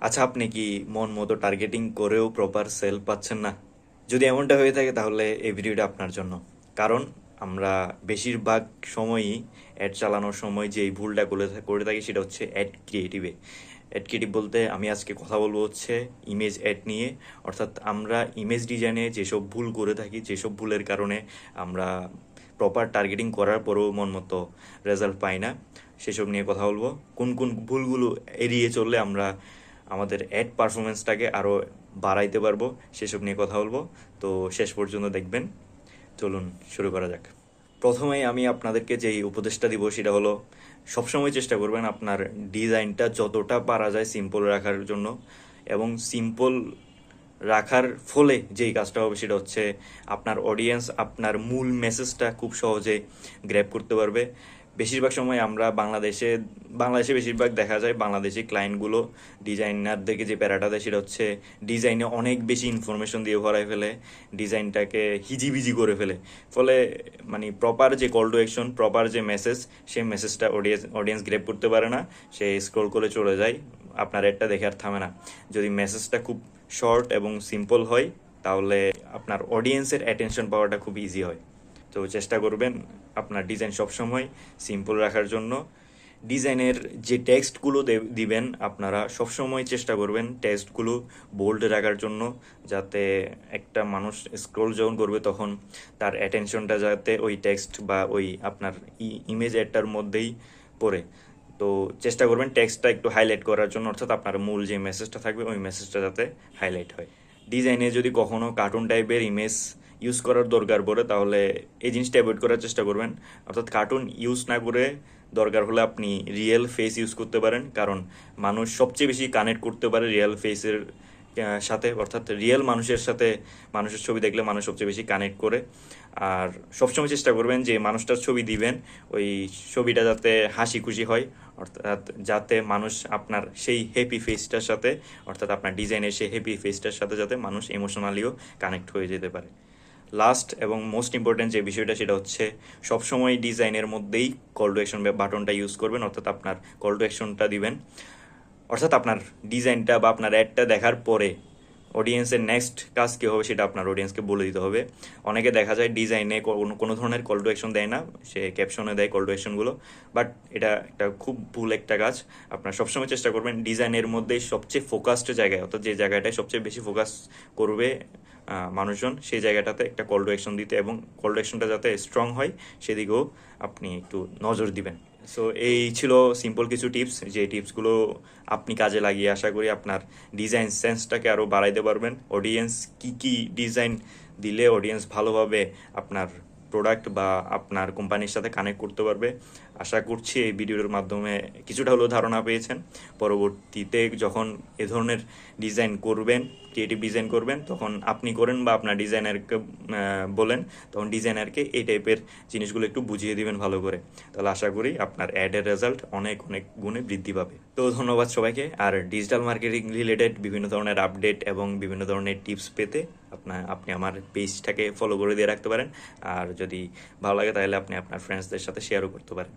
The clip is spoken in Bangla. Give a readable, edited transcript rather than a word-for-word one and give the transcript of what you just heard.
আচ্ছা, আপনি কি মন মতো টার্গেটিং করেও প্রপার সেল পাচ্ছেন না? যদি এমনটা হয়ে থাকে তাহলে এই ভিডিওটা আপনার জন্য। কারণ আমরা বেশিরভাগ সময়ই অ্যাড চালানোর সময় যে এই ভুলটা করে থাকি সেটা হচ্ছে অ্যাড ক্রিয়েটিভে। অ্যাড ক্রিয়েটিভ বলতে আমি আজকে কথা বলবো হচ্ছে ইমেজ অ্যাড নিয়ে। অর্থাৎ আমরা ইমেজ ডিজাইনে যেসব ভুল করে থাকি, যেসব ভুলের কারণে আমরা প্রপার টার্গেটিং করার পরেও মন মতো রেজাল্ট পাই না, সেসব নিয়ে কথা বলবো। কোন কোন ভুলগুলো এড়িয়ে চললে আমরা আমাদের অ্যাড পারফরমেন্সটাকে আরও বাড়াইতে পারবো, সেসব নিয়ে কথা বলবো। তো শেষ পর্যন্ত দেখবেন। চলুন শুরু করা যাক। প্রথমেই আমি আপনাদেরকে যেই উপদেশটা দিব সেটা হলো, সবসময় চেষ্টা করবেন আপনার ডিজাইনটা যতটা পারা যায় সিম্পল রাখার জন্য। এবং সিম্পল রাখার ফলে যেই কাজটা হবে সেটা হচ্ছে আপনার অডিয়েন্স আপনার মূল মেসেজটা খুব সহজে গ্র্যাব করতে পারবে। বেশিরভাগ সময় আমরা বাংলাদেশে বেশিরভাগ দেখা যায় বাংলাদেশি ক্লায়েন্টগুলো ডিজাইনারদেরকে যে প্যারাটা দেয় সেটা হচ্ছে ডিজাইনে অনেক বেশি ইনফরমেশন দিয়ে ভরায় ফেলে, ডিজাইনটাকে হিজিবিজি করে ফেলে। ফলে মানে প্রপার যে কল টু অ্যাকশন, প্রপার যে মেসেজ, সেই মেসেজটা অডিয়েন্স গ্র্যাব করতে পারে না। সে স্ক্রল করে চলে যায়, আপনার অ্যাডটা দেখে আর থামে না। যদি মেসেজটা খুব শর্ট এবং সিম্পল হয় তাহলে আপনার অডিয়েন্সের অ্যাটেনশন পাওয়াটা খুব ইজি হয়। তো চেষ্টা করবেন আপনার ডিজাইন সবসময় সিম্পল রাখার জন্য। ডিজাইনের যে টেক্সটগুলো দিবেন আপনারা সবসময় চেষ্টা করবেন টেক্সটগুলো বোল্ড রাখার জন্য, যাতে একটা মানুষ স্ক্রল যখন করবে তখন তার অ্যাটেনশনটা যাতে ওই টেক্সট বা ওই আপনার ইমেজ অ্যাডটার মধ্যেই পড়ে। তো চেষ্টা করবেন টেক্সটটা একটু হাইলাইট করার জন্য, অর্থাৎ আপনার মূল যে মেসেজটা থাকবে ওই মেসেজটা যাতে হাইলাইট হয়। ডিজাইনে যদি কখনো কার্টুন টাইপের ইমেজ ইউজ করার দরকার পড়ে তাহলে এই জিনিসটা অ্যাভয়েড করার চেষ্টা করবেন। অর্থাৎ কার্টুন ইউজ না করে দরকার হলে আপনি রিয়েল ফেস ইউজ করতে পারেন, কারণ মানুষ সবচেয়ে বেশি কানেক্ট করতে পারে রিয়েল ফেসের সাথে। অর্থাৎ রিয়েল মানুষের সাথে মানুষের ছবি দেখলে মানুষ সবচেয়ে বেশি কানেক্ট করে। আর সবসময় চেষ্টা করবেন যে মানুষটার ছবি দিবেন ওই ছবিটা যাতে হাসি খুশি হয়, অর্থাৎ যাতে মানুষ আপনার সেই হ্যাপি ফেসটার সাথে, অর্থাৎ আপনার ডিজাইনের সেই হ্যাপি ফেসটার সাথে যাতে মানুষ ইমোশনালিও কানেক্ট হয়ে যেতে পারে। লাস্ট এবং মোস্ট ইম্পর্টেন্ট যে বিষয়টা সেটা হচ্ছে সবসময় ডিজাইনের মধ্যেই কল টু অ্যাকশন বাটনটা ইউজ করবেন, অর্থাৎ আপনার কল টু অ্যাকশনটা দিবেন। অর্থাৎ আপনার ডিজাইনটা বা আপনার অ্যাডটা দেখার পরে অডিয়েন্সের নেক্সট কাজ কী হবে সেটা আপনার অডিয়েন্সকে বলে দিতে হবে। অনেকে দেখা যায় ডিজাইনে কোনো ধরনের কল টু অ্যাকশন দেয় না, সে ক্যাপশনে দেয় কল টু অ্যাকশনগুলো। বাট এটা একটা খুব ভুল একটা কাজ। আপনার সবসময় চেষ্টা করবেন ডিজাইনের মধ্যেই সবচেয়ে ফোকাসড জায়গায়, অর্থাৎ যে জায়গাটায় সবচেয়ে বেশি ফোকাস করবে মানুষজন, সেই জায়গাটাতে একটা কল টু অ্যাকশন দিতে, এবং কল টু অ্যাকশনটা যাতে স্ট্রং হয় সেদিকেও আপনি একটু নজর দিবেন। সো এই ছিল সিম্পল কিছু টিপস, যে টিপসগুলো আপনি কাজে লাগিয়ে আশা করি আপনার ডিজাইন সেন্সটাকে আরও বাড়াইতে পারবেন। অডিয়েন্স কী ডিজাইন দিলে অডিয়েন্স ভালোভাবে আপনার প্রোডাক্ট বা আপনার কোম্পানির সাথে কানেক্ট করতে পারবে। আশা করছি এই ভিডিওর মাধ্যমে কিছুটা হলেও ধারণা পেয়েছেন। পরবর্তীতে যখন এ ধরনের ডিজাইন করবেন, ক্রিয়েটিভ ডিজাইন করবেন, তখন আপনি করেন বা আপনার ডিজাইনারকে বলেন, তখন ডিজাইনারকে এই টাইপের জিনিসগুলো একটু বুঝিয়ে দিবেন ভালো করে। তাহলে আশা করি আপনার অ্যাডের রেজাল্ট অনেক অনেক গুণে বৃদ্ধি পাবে। তো ধন্যবাদ সবাইকে। আর ডিজিটাল মার্কেটিং রিলেটেড বিভিন্ন ধরনের আপডেট এবং বিভিন্ন ধরনের টিপস পেতে আপনি আমার পেজটাকে ফলো করে দিয়ে রাখতে পারেন। আর যদি ভালো লাগে তাহলে আপনি আপনার ফ্রেন্ডসদের সাথে শেয়ারও করতে পারেন।